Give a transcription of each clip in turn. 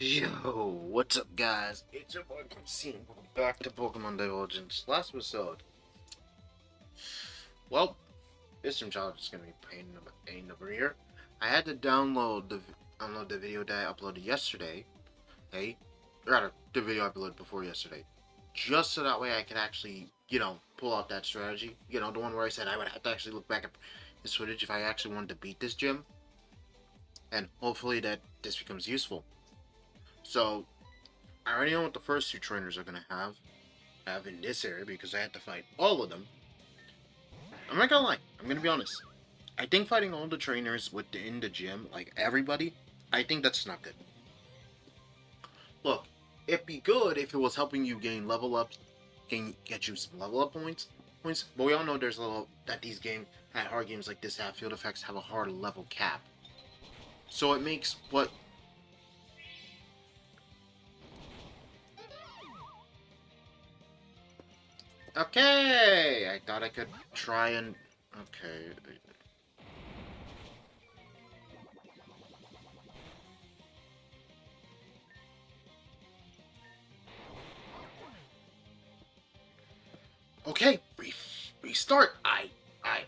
Yo, what's up, guys? It's your boy Christine. Welcome back to Pokemon Divulgence. Last episode. Well, this gym challenge is gonna be pain over here. I had to download the video that I uploaded yesterday. Hey, rather the video I uploaded before yesterday, just so that way I could actually, pull out that strategy. The one where I said I would have to actually look back at this footage if I actually wanted to beat this gym, and hopefully that this becomes useful. So I already know what the first two trainers are gonna have in this area because I had to fight all of them. I'm not gonna lie, I'm gonna be honest. I think fighting all the trainers within the gym, like everybody, I think that's not good. Look, it'd be good if it was helping you gain level ups, get you some level up points. But we all know there's a little that these hard games like this have field effects have a hard level cap. So it makes what. Okay, I thought I could try and. Okay. Okay, restart.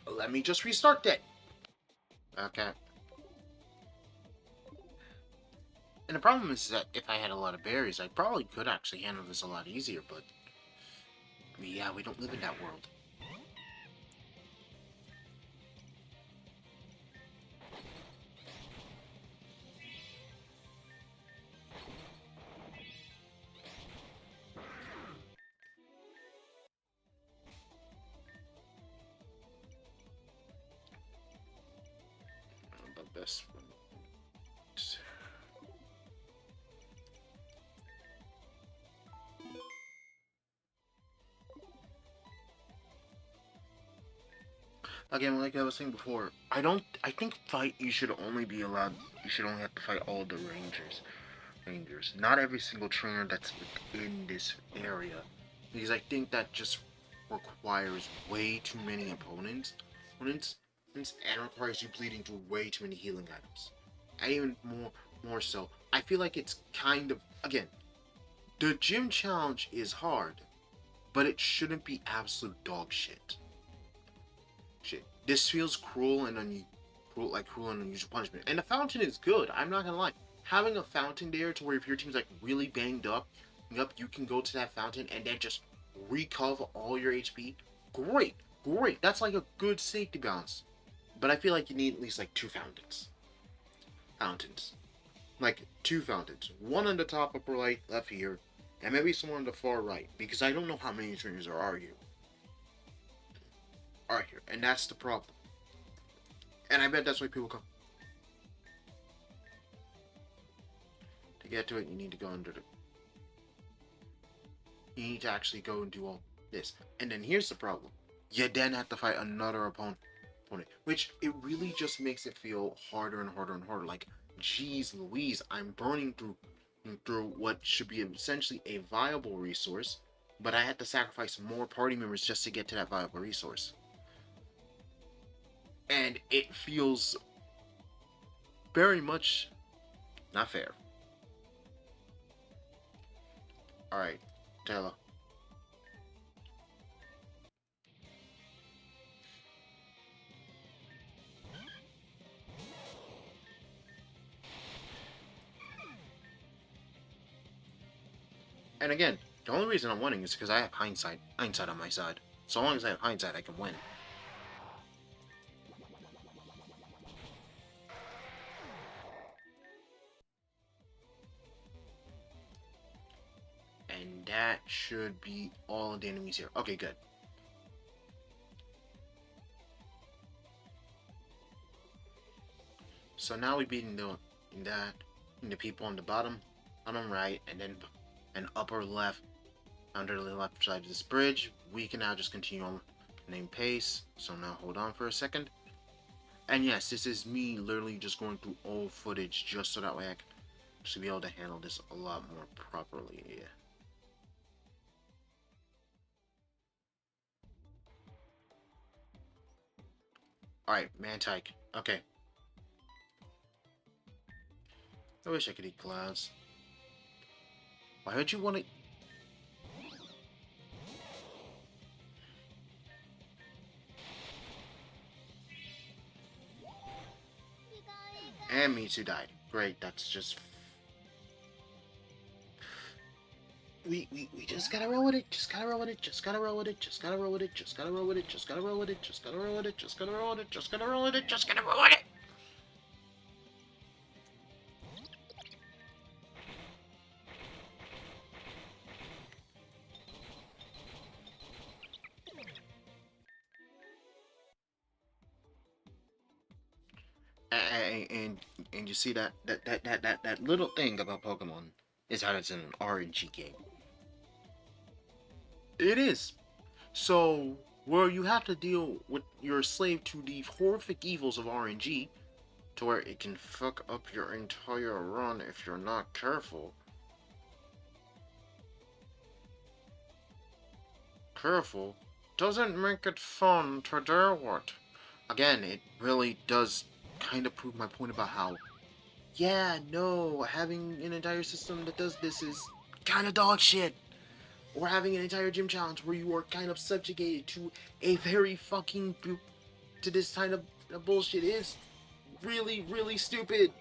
Let me just restart that. Okay. And the problem is that if I had a lot of berries, I probably could actually handle this a lot easier, but yeah, we don't live in that world. The best one. Again, like I was saying before, I think you should only be allowed. You should only have to fight all the rangers, not every single trainer that's within this area, because I think that just requires way too many opponents, and requires you bleeding through way too many healing items. And even more so, I feel like it's kind of again, the gym challenge is hard, but it shouldn't be absolute dog shit. This feels cruel and cruel and unusual punishment. And the fountain is good. I'm not gonna lie. Having a fountain there to where if your team's like really banged up, you can go to that fountain and then just recover all your HP. Great, great. That's like a good safety balance. But I feel like you need at least like two fountains. Like two fountains. One on the top upper right, left here, and maybe somewhere on the far right. Because I don't know how many trainers there are here. And that's the problem. And I bet that's why people come. To get to it, you need to go under the. You need to actually go and do all this. And then here's the problem. You then have to fight another opponent. Which it really just makes it feel harder and harder and harder. Like, geez Louise, I'm burning through what should be essentially a viable resource, but I had to sacrifice more party members just to get to that viable resource. And it feels very much not fair. Alright, Taylor. And again, the only reason I'm winning is because I have hindsight on my side. So long as I have hindsight, I can win. And that should be all of the enemies here. Okay, good. So now we're beating the people on the bottom right, and then an upper left, under the left side of this bridge. We can now just continue on name pace. So now hold on for a second. And yes, this is me literally just going through old footage just so that way I should be able to handle this a lot more properly. Alright, Mantike. Okay. I wish I could eat clouds. Why would you want to? And Mitsu died. Great, that's just... We just gotta roll with it, just gotta roll with it, just gotta roll with it, just gotta roll with it, just gotta roll with it, just gotta roll with it, just gotta roll with it, just gotta roll with it, just gotta roll with it, just gotta roll with it. And you see that little thing about Pokemon is that it's an RNG game. It is. So where you have to deal with you're a slave to the horrific evils of RNG, to where it can fuck up your entire run if you're not careful. Careful doesn't make it fun to do what. Again, it really does kind of prove my point about how, yeah, no, having an entire system that does this is kind of dog shit. Or having an entire gym challenge where you are kind of subjugated to a very fucking to this kind of bullshit is really, really stupid.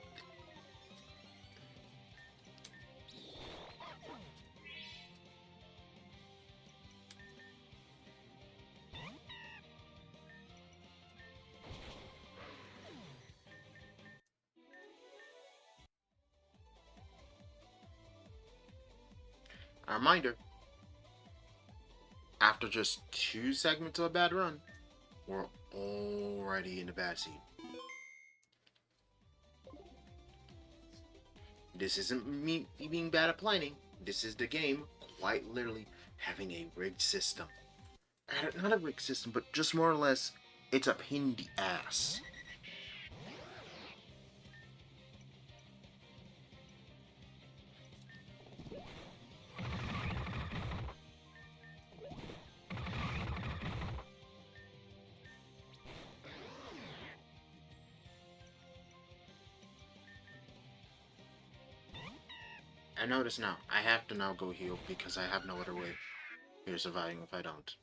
A reminder, after just 2 segments of a bad run, we're already in the bad seat. This isn't me being bad at planning. This is the game quite literally having a rigged system. Not a rigged system, but just more or less, it's a pain in the ass. I notice now, I have to now go heal because I have no other way of surviving if I don't.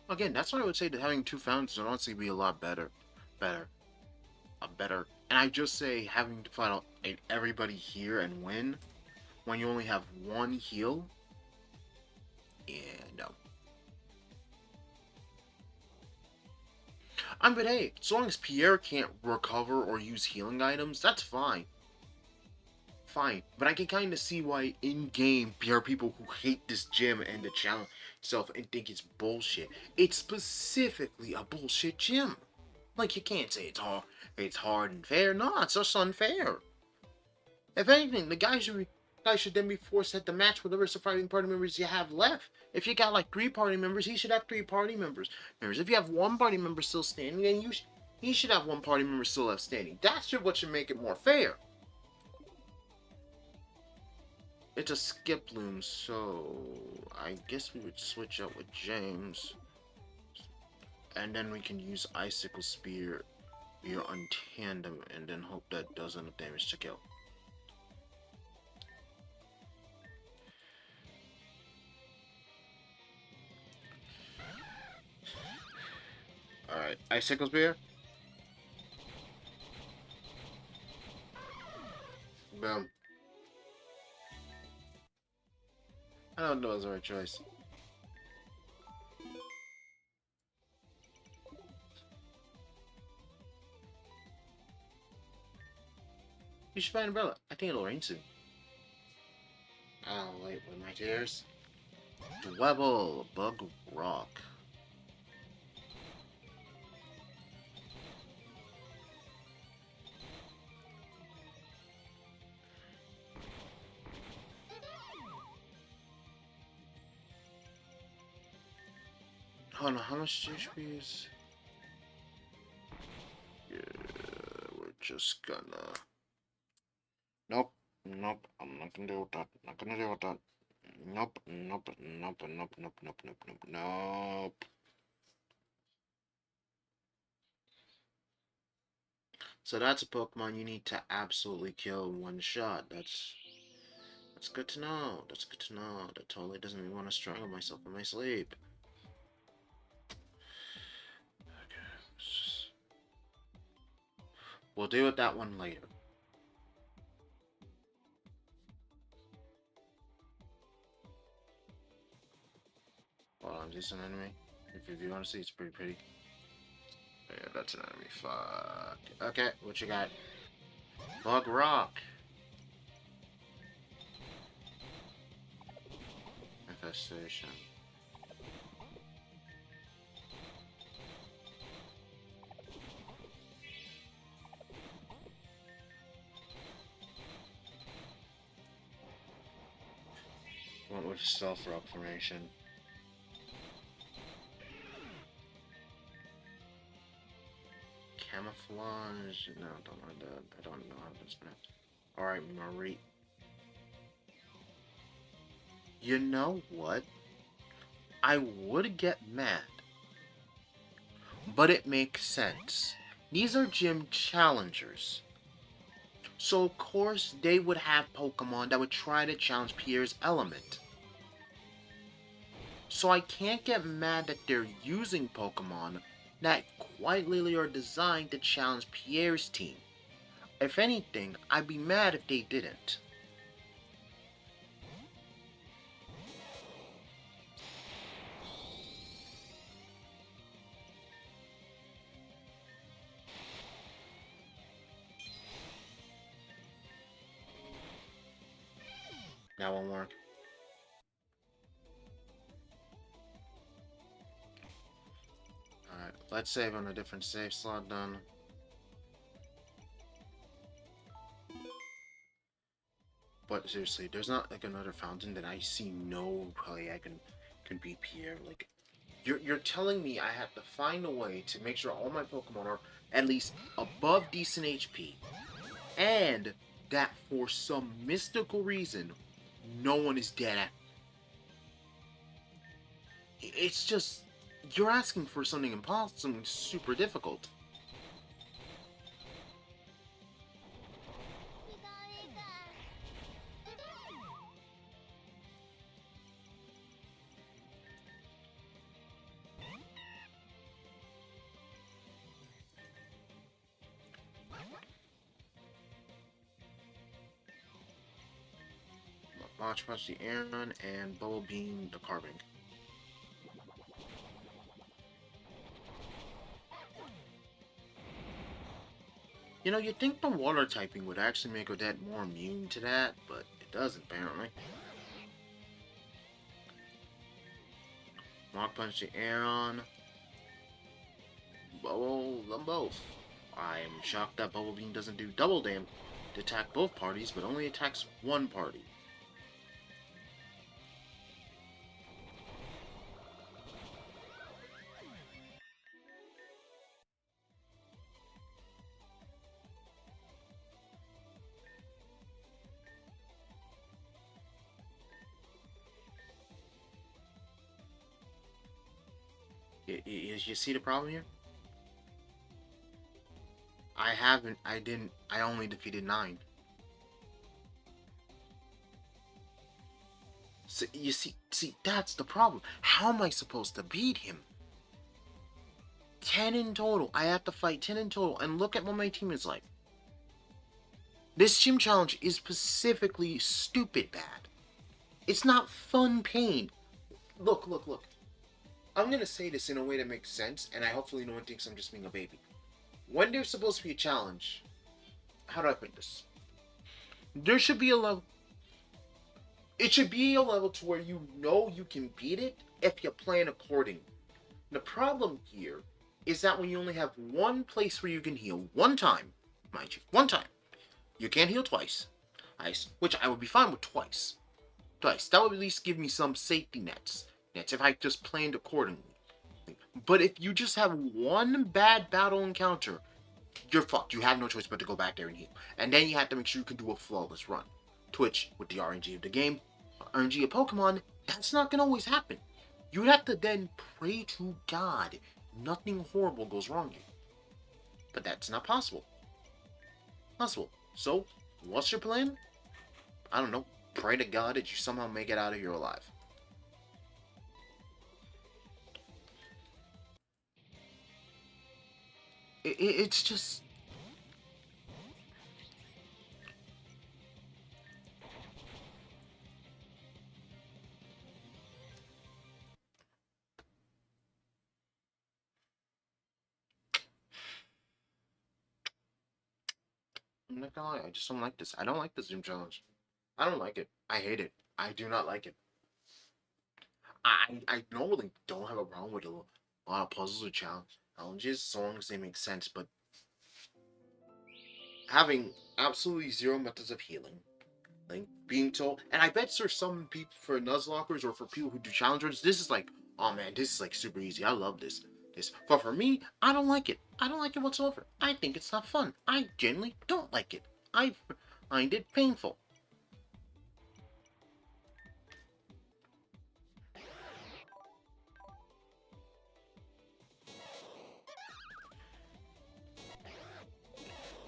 Again, that's why I would say that having 2 fountains would honestly be a lot better. Better. Better. And I just say having to fight out everybody here and win when you only have 1 heal. Yeah, no. But hey, as long as Pierre can't recover or use healing items, that's fine. Fine. But I can kind of see why in-game there are people who hate this gym and the challenge itself and think it's bullshit. It's specifically a bullshit gym. Like, you can't say it's hard and fair. No, it's just unfair. If anything, the guy should then be forced at the match with the rest of fighting party members you have left. If you got like 3 party members, he should have 3 party members. If you have 1 party member still standing, then he should have 1 party member still left standing. That's what should make it more fair. It's a skip loom, so I guess we would switch out with James. And then we can use Icicle Spear on tandem and then hope that does enough damage to kill. Alright, Icicle Spear. Boom. I don't know if it was the right choice. You should buy an umbrella. I think it'll rain soon. I'll wait with my tears. Dwebble, Bug Rock. Hold on, how much HP is... Yeah, we're just gonna... Nope, nope, I'm not gonna deal with that. Not gonna deal with that. Nope, nope, nope, nope, nope, nope, nope, nope, nope. So that's a Pokemon you need to absolutely kill in one shot. That's good to know. That's good to know. That totally doesn't mean I want to strangle myself in my sleep. Okay. We'll deal with that one later. Hold on, is this an enemy? If you want to see, it's pretty. Yeah, that's an enemy. Fuck. Okay, what you got? Bug Rock. Infestation. Went with Stealth Rock formation. Camouflage. No, don't mind that. I don't know how that's gonna. Alright, Marie. You know what? I would get mad, but it makes sense. These are gym challengers. So of course they would have Pokemon that would try to challenge Pierre's element. So I can't get mad that they're using Pokemon that quite literally are designed to challenge Pierre's team. If anything, I'd be mad if they didn't. That won't work. Alright, let's save on a different save slot then. But seriously, there's not like another fountain that I see no way I can beat Pierre. Like you're telling me I have to find a way to make sure all my Pokemon are at least above decent HP, and that for some mystical reason, no one is dead at. It's just you're asking for something impossible, something super difficult. Launch Punch the Aeron and Bubble Beam the Carving. You know, you'd think the water typing would actually make Odette more immune to that, but it doesn't apparently. Mach Punch the Aeron. Bubble them both. I'm shocked that Bubble Beam doesn't do double damage to attack both parties, but only attacks one party. You see the problem here? I only defeated 9. So, you see, that's the problem. How am I supposed to beat him? 10 in total. I have to fight 10 in total, and look at what my team is like. This gym challenge is specifically stupid bad. It's not fun pain. Look. I'm gonna say this in a way that makes sense, and I hopefully no one thinks I'm just being a baby. When there's supposed to be a challenge, how do I put this? There should be a level. It should be a level to where you know you can beat it if you plan accordingly. The problem here is that when you only have one place where you can heal one time, mind you, one time, you can't heal twice. Which I would be fine with twice. That would at least give me some safety nets if I just planned accordingly. But if you just have one bad battle encounter, you're fucked. You have no choice but to go back there and heal. And then you have to make sure you can do a flawless run. Twitch, with the RNG of the game, RNG of Pokemon, that's not going to always happen. You'd have to then pray to God nothing horrible goes wrong here. But that's not possible. possible. So, what's your plan? I don't know. Pray to God that you somehow make it out of here alive. It's just... I'm not gonna lie, I just don't like this. I don't like this Zoom challenge. I don't like it. I hate it. I do not like it. I normally don't have a problem with a lot of puzzles or challenges, so long as they make sense, but having absolutely zero methods of healing, like being told, and I bet for some people, for Nuzlockers or for people who do challenge runs, this is like, oh man, this is like super easy. I love this. But for me, I don't like it. I don't like it whatsoever. I think it's not fun. I genuinely don't like it. I find it painful.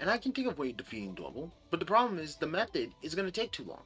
And I can think of way of defeating Double, but the problem is the method is going to take too long.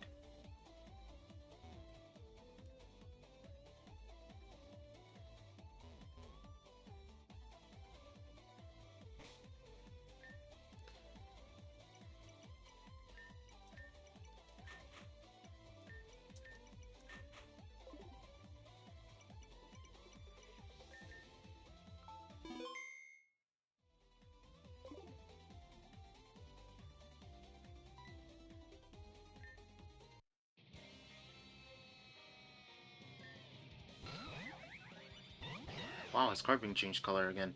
Wow, his card being changed color again.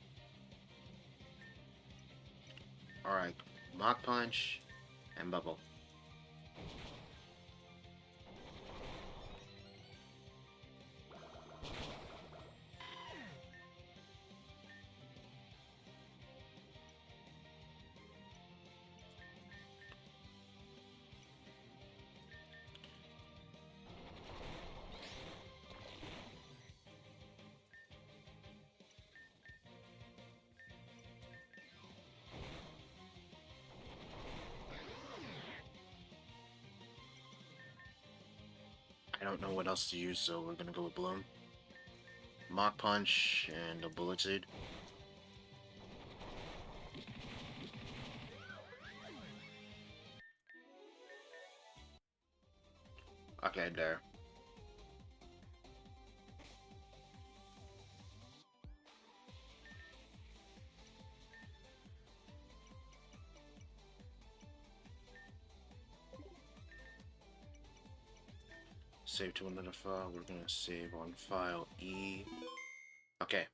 Alright, Mach Punch and Bubble. I don't know what else to use, so we're gonna go with Bloom. Mach Punch and a Bullet Seed. Okay, there. Save to another file. We're gonna save on file E. Okay.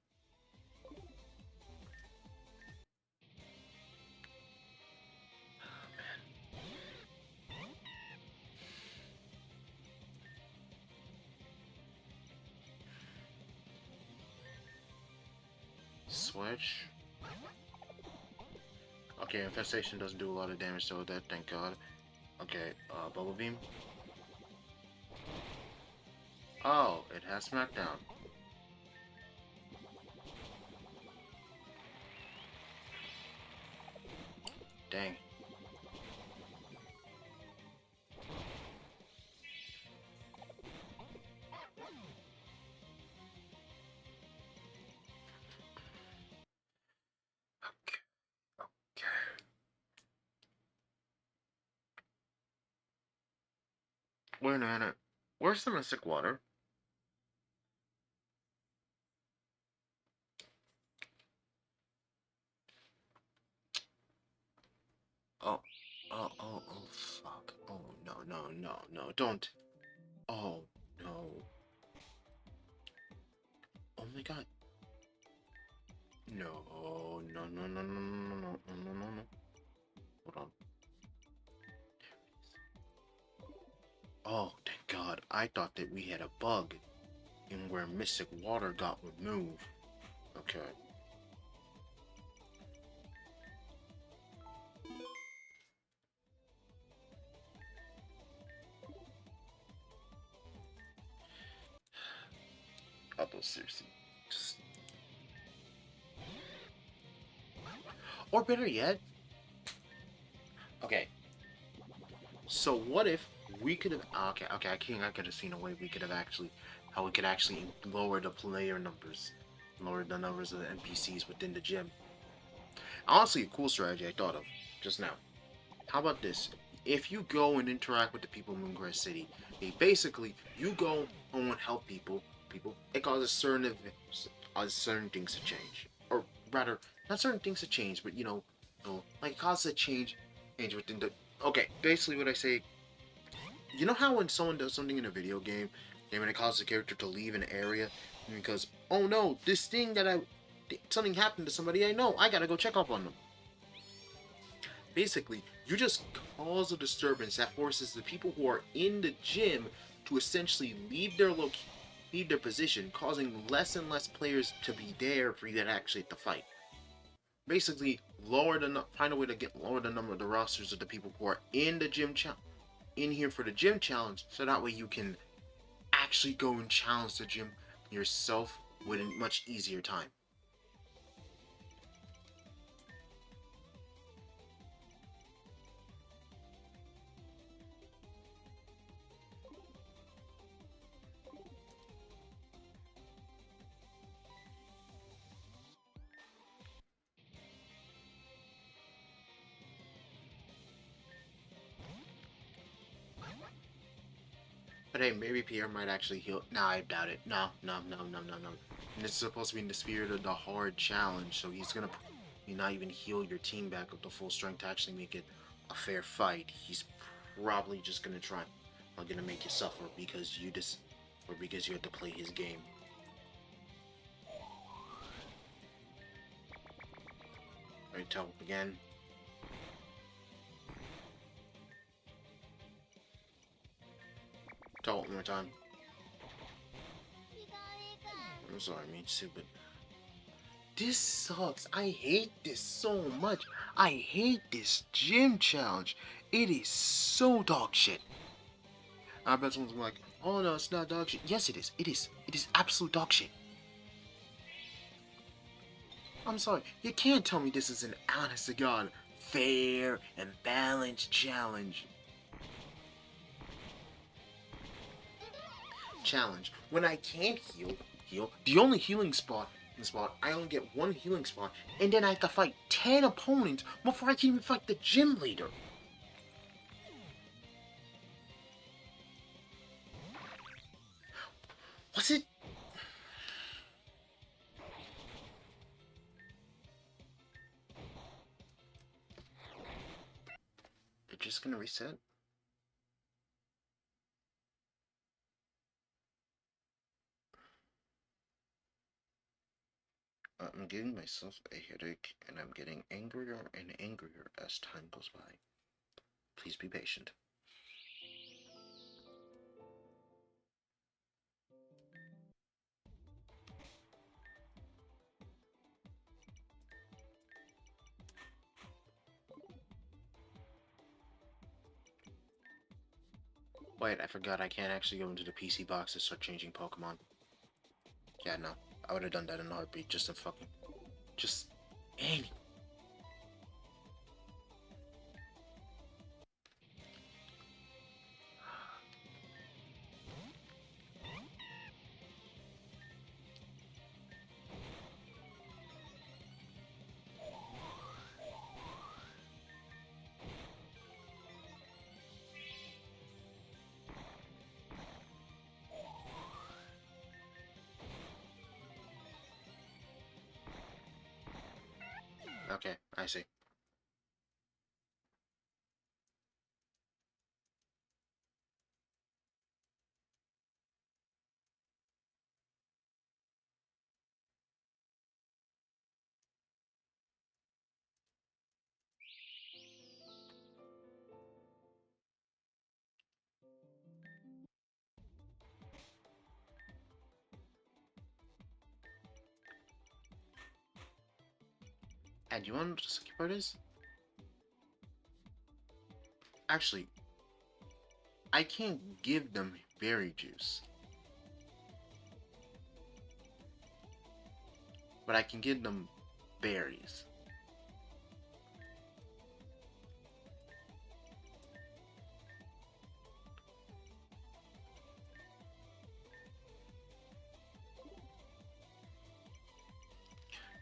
Switch. Okay, Infestation doesn't do a lot of damage to that, thank God. Okay, Bubble Beam. Oh, it has Smackdown. Dang. Okay, okay. Wait a minute. Where's the Mystic Water? Oh, oh, fuck. Oh, no, don't. Oh, no. Oh my god. No, no. Hold on. Oh, thank God. I thought that we had a bug in where Mystic Water got removed. Okay. Although, seriously. Just... Or better yet, Okay, so what if we could have? Okay. I could have seen a way we could have actually, how we could actually lower the player numbers, lower the numbers of the NPCs within the gym. Honestly, a cool strategy I thought of just now. How about this? If you go and interact with the people of Moongrass City, basically you go and help people, it causes certain things to change, or rather, not certain things to change, but like it causes a change within the. Okay, basically what I say. You know how when someone does something in a video game, and when it causes a character to leave an area because oh no, this thing that something happened to somebody I know, I gotta go check up on them. Basically, you just cause a disturbance that forces the people who are in the gym to essentially leave their position, causing less and less players to be there for you to actually hit the fight. Basically, find a way to lower the number of the rosters of the people who are in the in here for the gym challenge, so that way you can actually go and challenge the gym yourself with a much easier time. But hey, maybe Pierre might actually heal. Nah, I doubt it. No. And it's supposed to be in the spirit of the hard challenge, so he's gonna not even heal your team back up to full strength to actually make it a fair fight. He's probably just gonna try, gonna make you suffer or because you had to play his game. Right, tell again. Tell one more time. I'm sorry, me too, but this sucks. I hate this so much. I hate this gym challenge. It is so dog shit. I bet someone's like, oh no, it's not dog shit. Yes, it is. It is. It is absolute dog shit. I'm sorry. You can't tell me this is an honest to God, fair and balanced challenge. When I can't heal. The only healing spot I only get one healing spot, and then I have to fight 10 opponents before I can even fight the gym leader. Was it? They're just gonna reset? I'm giving myself a headache, and I'm getting angrier and angrier as time goes by. Please be patient. Wait, I forgot I can't actually go into the PC box to start changing Pokemon. Yeah, no. I would have done that in a heartbeat just to fucking... Just... Any... Okay, I see. And you want to know what the second part is? Actually, I can't give them berry juice. But I can give them berries.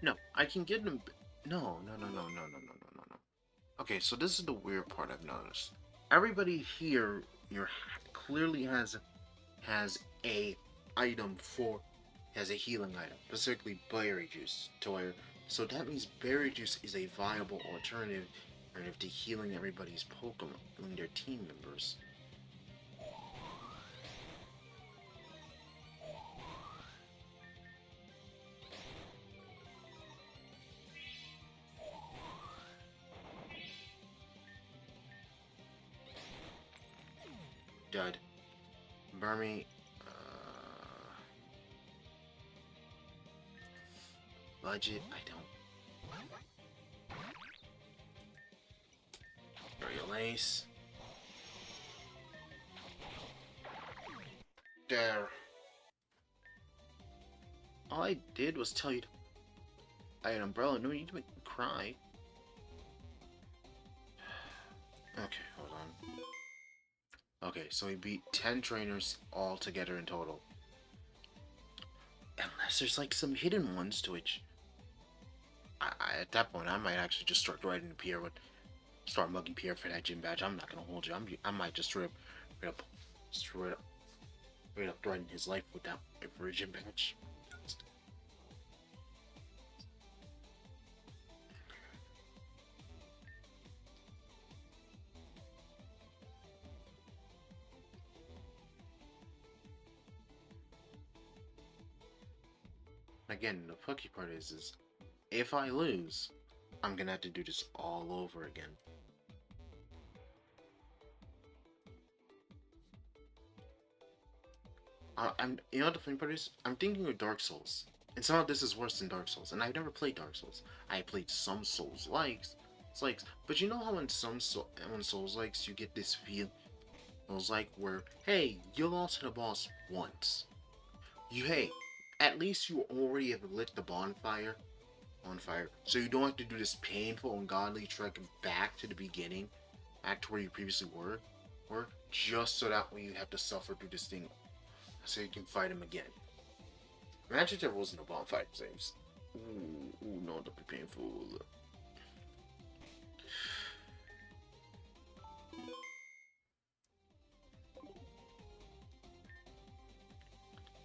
No, I can get him. No, no, no, no, no, no, no, no, no, no. Okay, so this is the weird part I've noticed. Everybody here, your clearly has a item for has a healing item, specifically berry juice. So that means berry juice is a viable alternative to healing everybody's Pokemon and their team members. Dud. Burmy. Budget. I don't. Burial Ace. There. All I did was tell you to buy an umbrella. No need to make me cry. Okay, hold on. Okay, so we beat 10 trainers all together in total. Unless there's like some hidden ones to which at that point I might actually just start riding Pierre with start mugging Pierre for that gym badge. I'm not gonna hold you. I might just straight up, straight up threaten his life with that for a gym badge. Again, the plucky part is if I lose, I'm gonna have to do this all over again. You know what the funny part is? I'm thinking of Dark Souls, and somehow this is worse than Dark Souls. And I've never played Dark Souls. I played some Souls likes, but you know how in some Souls likes you get this feel, Souls like where hey you lost to the boss once, hey at least you already have lit the bonfire on fire, so you don't have to do this painful, ungodly trek back to the beginning, back to where you previously were just so that way you have to suffer through this thing, so you can fight him again. Imagine if there wasn't a bonfire saves. Ooh, no, that'd be painful.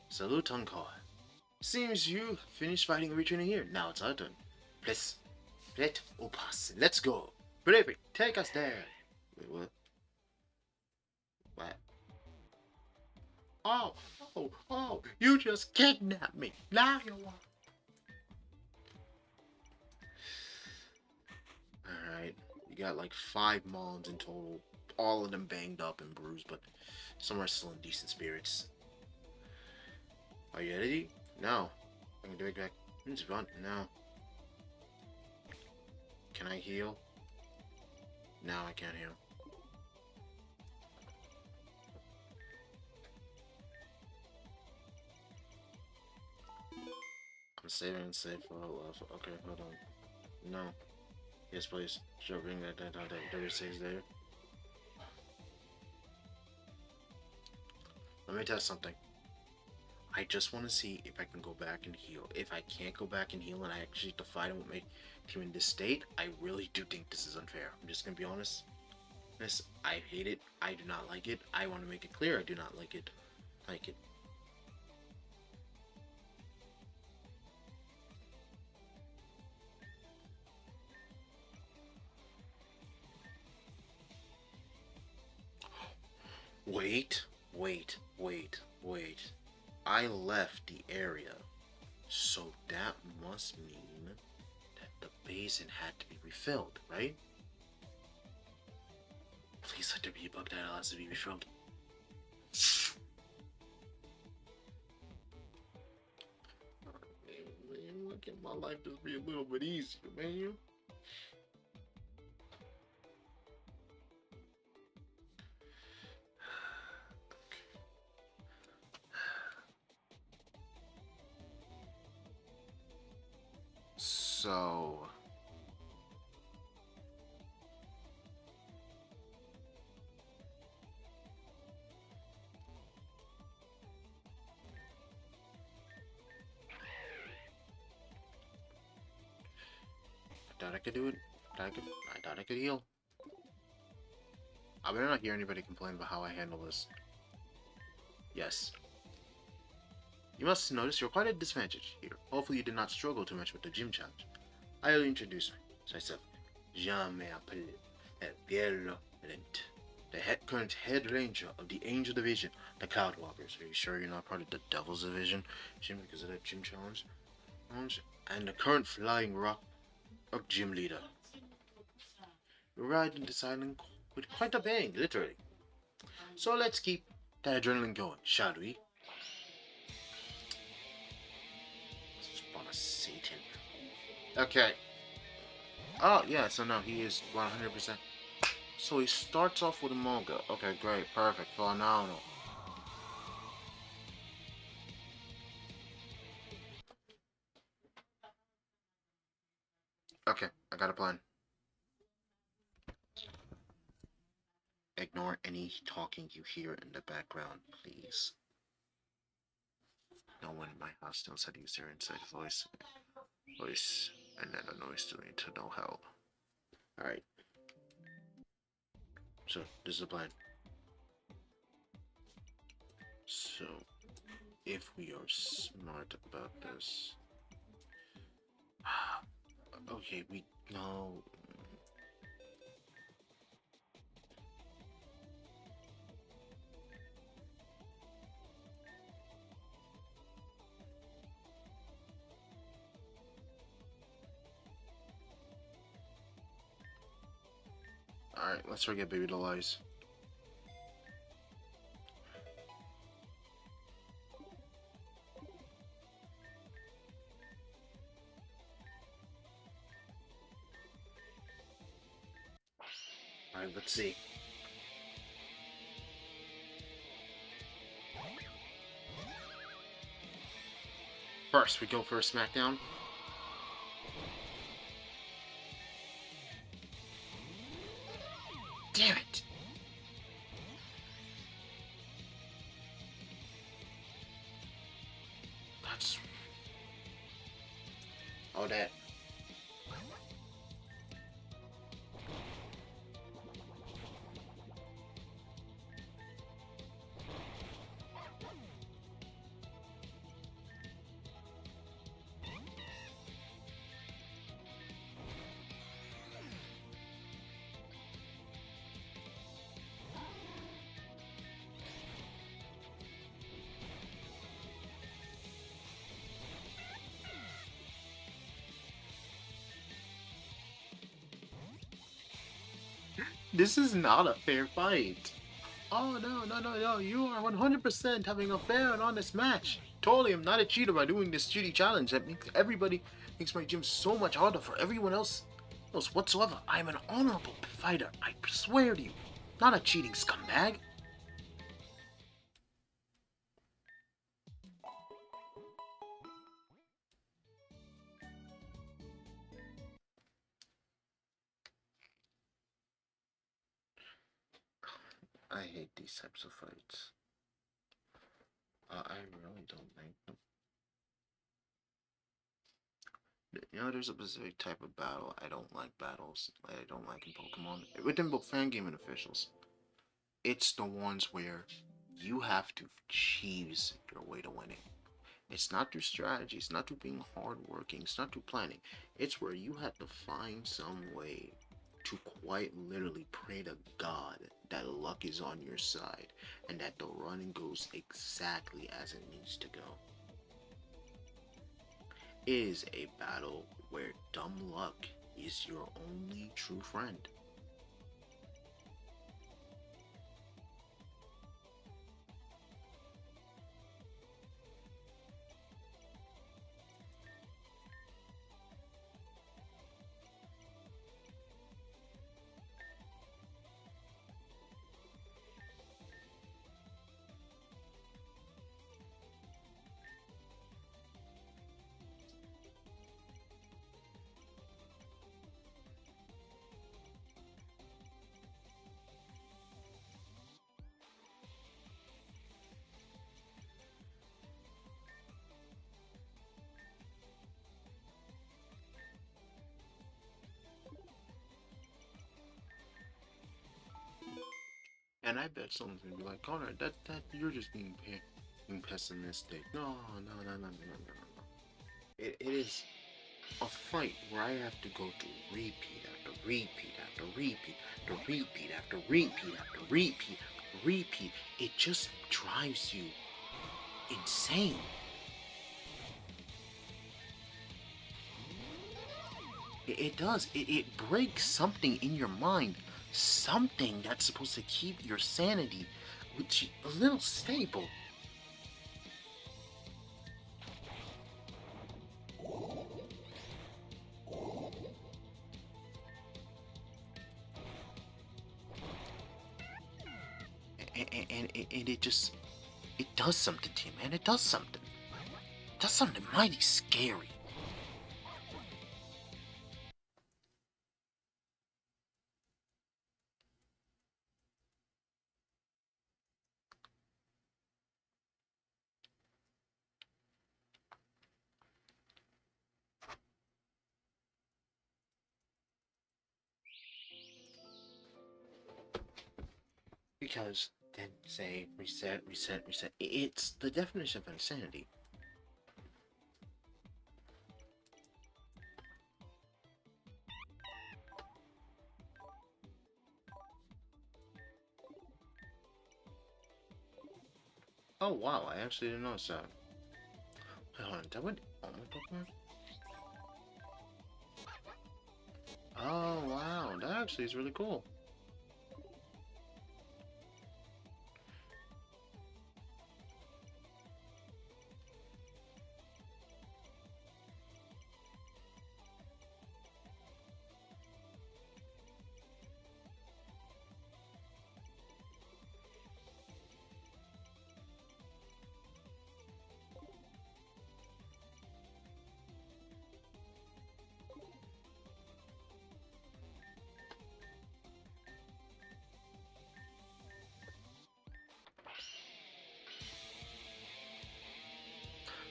Salute, Uncle. Seems you finished fighting every trainer here. Now it's our turn. Please, let us. Let's go. Bravery, take us there. Wait, what? What? Oh, you just kidnapped me. Now you want. Alright, you got like 5 Mons in total. All of them banged up and bruised, but some are still in decent spirits. Are you ready? No. I can do it back. Let's run. No. Can I heal? No, I can't heal. I'm saving and save for okay, hold on. No. Yes, please. Sure, bring that 36 there. Let me test something. I just want to see if I can go back and heal. If I can't go back and heal and I actually have to fight him with my team in this state, I really do think this is unfair. I'm just going to be honest. I hate it. I do not like it. I want to make it clear I do not like it. Wait. I left the area. So that must mean that the basin had to be refilled, right? Please let there be a bug that allows it to be refilled. Man, look at my life just be a little bit easier, man. So thought I could do it. I thought I could heal. I better not hear anybody complain about how I handle this. Yes. You must notice you're quite at a disadvantage here. Hopefully you did not struggle too much with the gym challenge. I'll introduce myself. Jean m'appelle Vallon, the current head ranger of the Angel Division, the Cloudwalkers. Are you sure you're not part of the Devil's Division, Jim, because of that gym challenge? And the current Flying Rock of gym leader. You ride into silence with quite a bang, literally. So let's keep that adrenaline going, shall we? Spawn of Satan. Okay. Oh, yeah, so no, he is 100%. So he starts off with a manga. Okay, great, perfect, phenomenal. Okay, I got a plan. Ignore any talking you hear in the background, please. No one in my house knows how to use their inside voice, and then a noise doing to no help. Alright. So, this is the plan. So, if we are smart about this... Okay, we know... Alright, let's forget Baby Little Eyes. Alright, let's see. First, we go for a smackdown. Damn it! That's... Oh, that. This is not a fair fight. Oh, no. You are 100% having a fair and honest match. Totally, I'm not a cheater by doing this cheaty challenge. That makes everybody makes my gym so much harder for everyone else whatsoever. I am an honorable fighter. I swear to you. Not a cheating scumbag. I hate these types of fights. I really don't like them. You know, there's a specific type of battle I don't like battles. I don't like in Pokemon. Within both fan game and officials. It's the ones where you have to cheese your way to winning. It's not through strategy, it's not through being hardworking, it's not through planning. It's where you have to find some way to quite literally pray to God that luck is on your side and that the run goes exactly as it needs to go. It is a battle where dumb luck is your only true friend. And I bet someone's gonna be like, Conrad, that you're just being pessimistic. No, no, no, no, no, no, no, no. It is a fight where I have to go through repeat after repeat after repeat after repeat after repeat after repeat after repeat. It just drives you insane. It does. It breaks something in your mind. Something that's supposed to keep your sanity a little stable. And it just, it does something to you, man. It does something. It does something mighty scary. Because then say reset, reset, reset. It's the definition of insanity. Oh wow, I actually didn't notice that. Wait, hold on, that would all my Pokemon? Oh wow, that actually is really cool.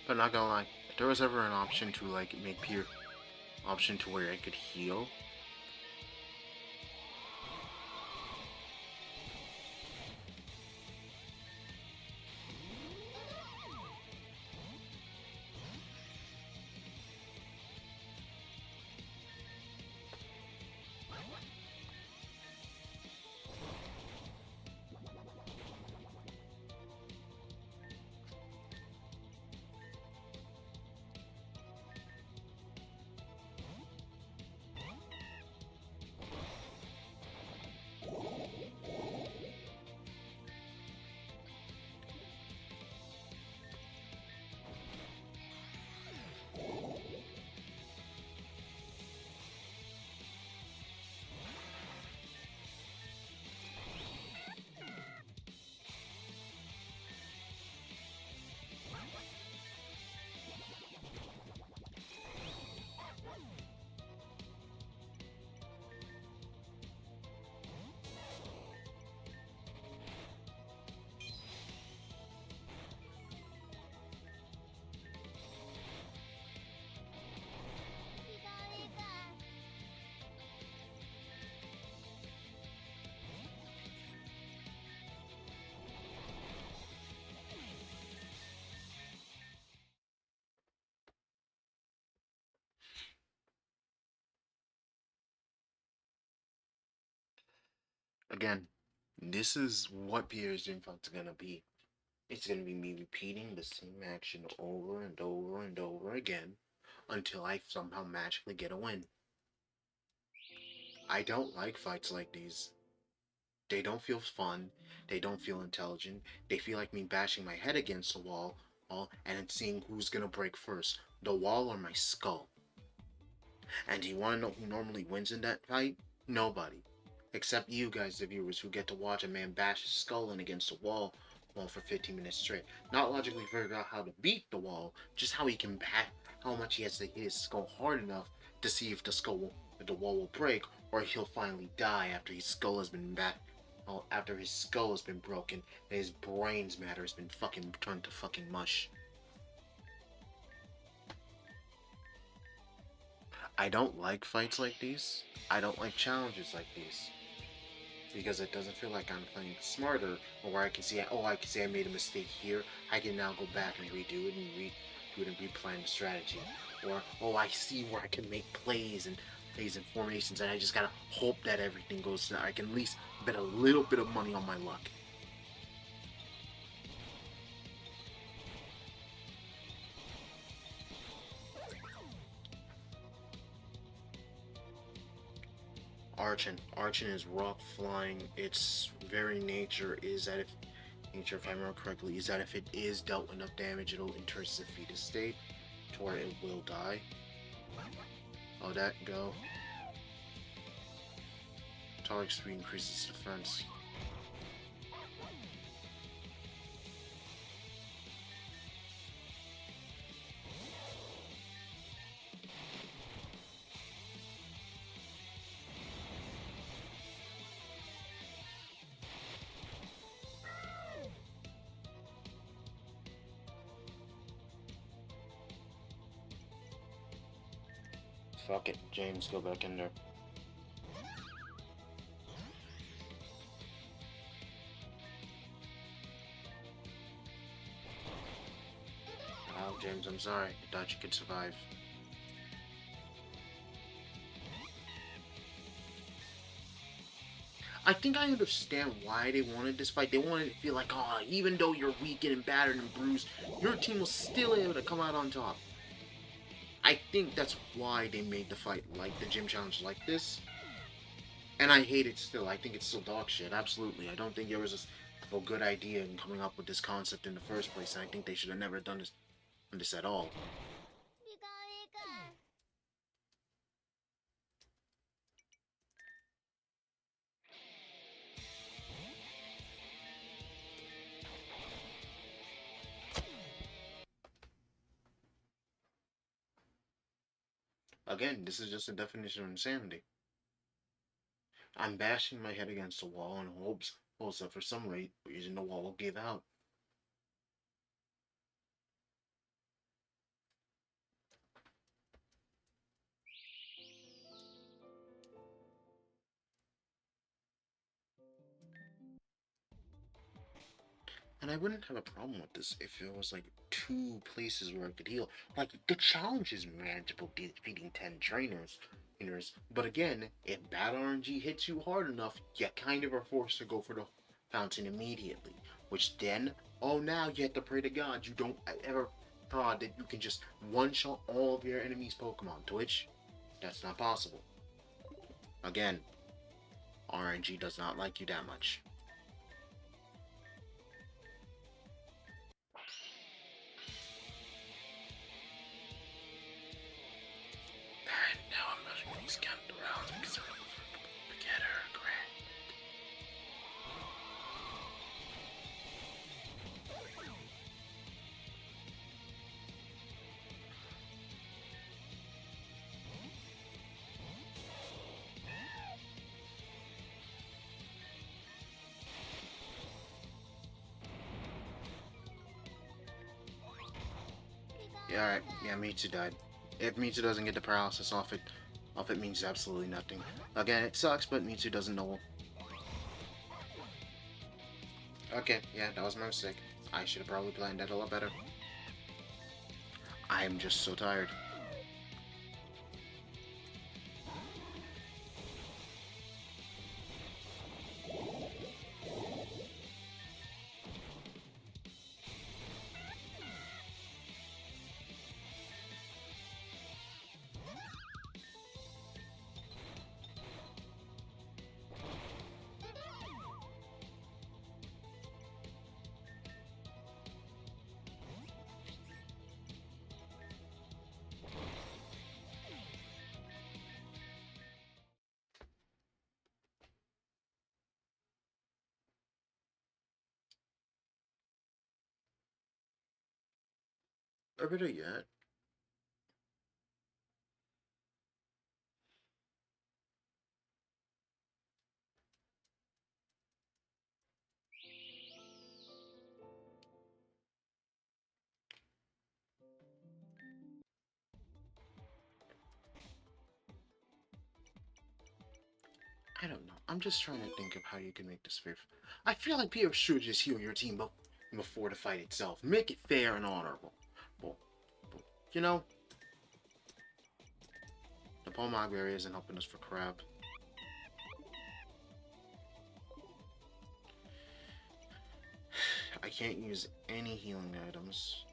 But not gonna lie, if there was ever an option to like make pure option to where I could heal. Again, this is what Pierre's Dream Fight's gonna be. It's gonna be me repeating the same action over and over and over again until I somehow magically get a win. I don't like fights like these. They don't feel fun. They don't feel intelligent. They feel like me bashing my head against the wall and then seeing who's gonna break first, the wall or my skull. And do you wanna know who normally wins in that fight? Nobody. Except you guys, the viewers, who get to watch a man bash his skull in against a wall for 15 minutes straight. Not logically figure out how to beat the wall, just how he can how much he has to hit his skull hard enough to see if the wall will break, or he'll finally die after his skull has been after his skull has been broken and his brain's matter has been fucking turned to fucking mush. I don't like fights like these. I don't like challenges like these. because it doesn't feel like I'm playing smarter, or where I can see, oh, I can see I made a mistake here. I can now go back and redo it and redo it and replan the strategy. Or, oh, I see where I can make plays and formations, and I just gotta hope that everything goes. So I can at least bet a little bit of money on my luck. Arching is rock flying. Its very nature is that if I remember correctly, is that if it is dealt enough damage, it'll enter its fetus state to where it will die. Oh, that go. Target speed increases defense. Fuck it, James, go back in there. Oh, James, I'm sorry. I thought you could survive. I think I understand why they wanted this fight. They wanted to feel like, oh, even though you're weak and battered and bruised, your team was still able to come out on top. I think that's why they made the fight like the gym challenge like this. And I hate it still. I think it's still dog shit. Absolutely. I don't think there was a good idea in coming up with this concept in the first place. And I think they should have never done this at all. Again, this is just a definition of insanity. I'm bashing my head against the wall in hopes that for some reason the wall will give out. And I wouldn't have a problem with this if it was like 2 places where I could heal. Like the challenge is manageable defeating 10 trainers. But again, if battle RNG hits you hard enough, you kind of are forced to go for the fountain immediately. Which then, oh now you have to pray to God you don't ever thought that you can just one-shot all of your enemies' Pokemon. To which, that's not possible. Again, RNG does not like you that much. And now I'm not going to scout around because I'm forget her, Grant. Yeah, alright. Yeah, Mitsu died. If Mitsu doesn't get the paralysis off it means absolutely nothing. Again, it sucks, but Mitsu doesn't know. Okay, yeah, that was my mistake. I should have probably planned that a lot better. I am just so tired. Or better yet, I don't know. I'm just trying to think of how you can make this fair. I feel like people should just heal your team before the fight itself. Make it fair and honorable. Well, you know, the Pomog area isn't helping us for crap. I can't use any healing items.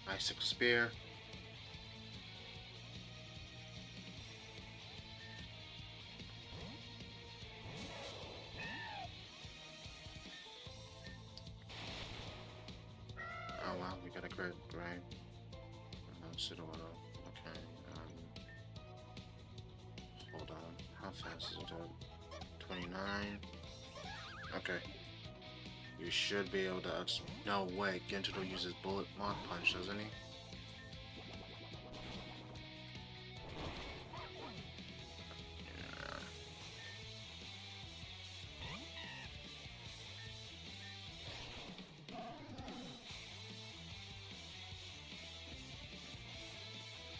Icicle Spear. Oh wow, we got a crit, right? Pseudo auto. Okay. Hold on. How fast is it? 29. Okay. You should be able to. No way. Gentile uses bullet mod punch, doesn't he?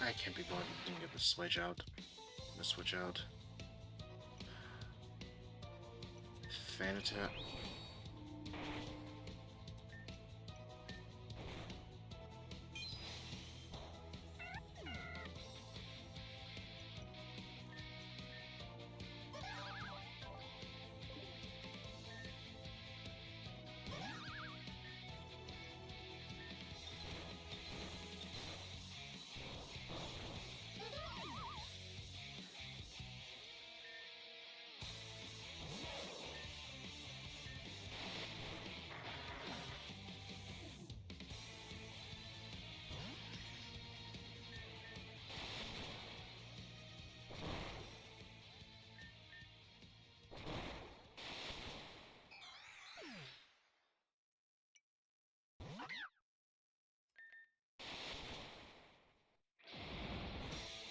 I can't be bothered to get the switch out. The switch out. Fan attack.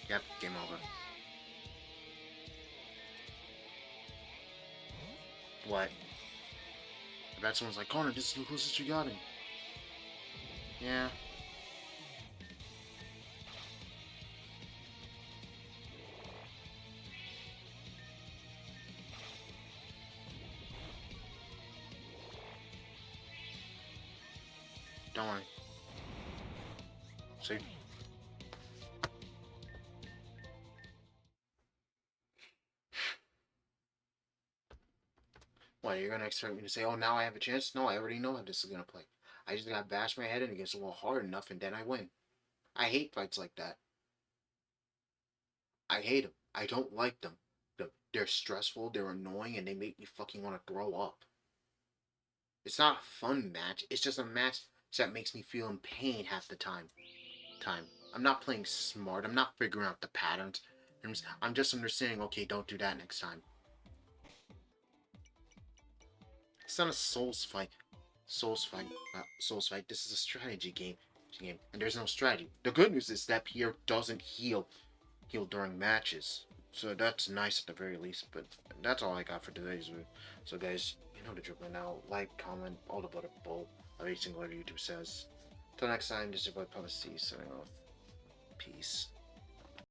Yep, game over. What? I bet someone's like, Conrad, this is the closest you got him. Yeah. Don't worry. See? What, you're gonna expect me to say, oh, now I have a chance? No, I already know how this is gonna play. I just gotta bash my head in against the wall hard enough and then I win. I hate fights like that. I hate them. I don't like them. They're stressful, they're annoying, and they make me fucking want to throw up. It's not a fun match. It's just a match that makes me feel in pain half the time. I'm not playing smart. I'm not figuring out the patterns. I'm just understanding, okay, don't do that next time. It's not a Souls fight. Souls fight. This is a strategy game. And there's no strategy. The good news is that Pierre doesn't heal during matches. So that's nice at the very least. But that's all I got for today's video. So guys, you know the drill now. Like, comment, all the bull of every single YouTube says. Till next time, this is your boy Policy signing off. Peace.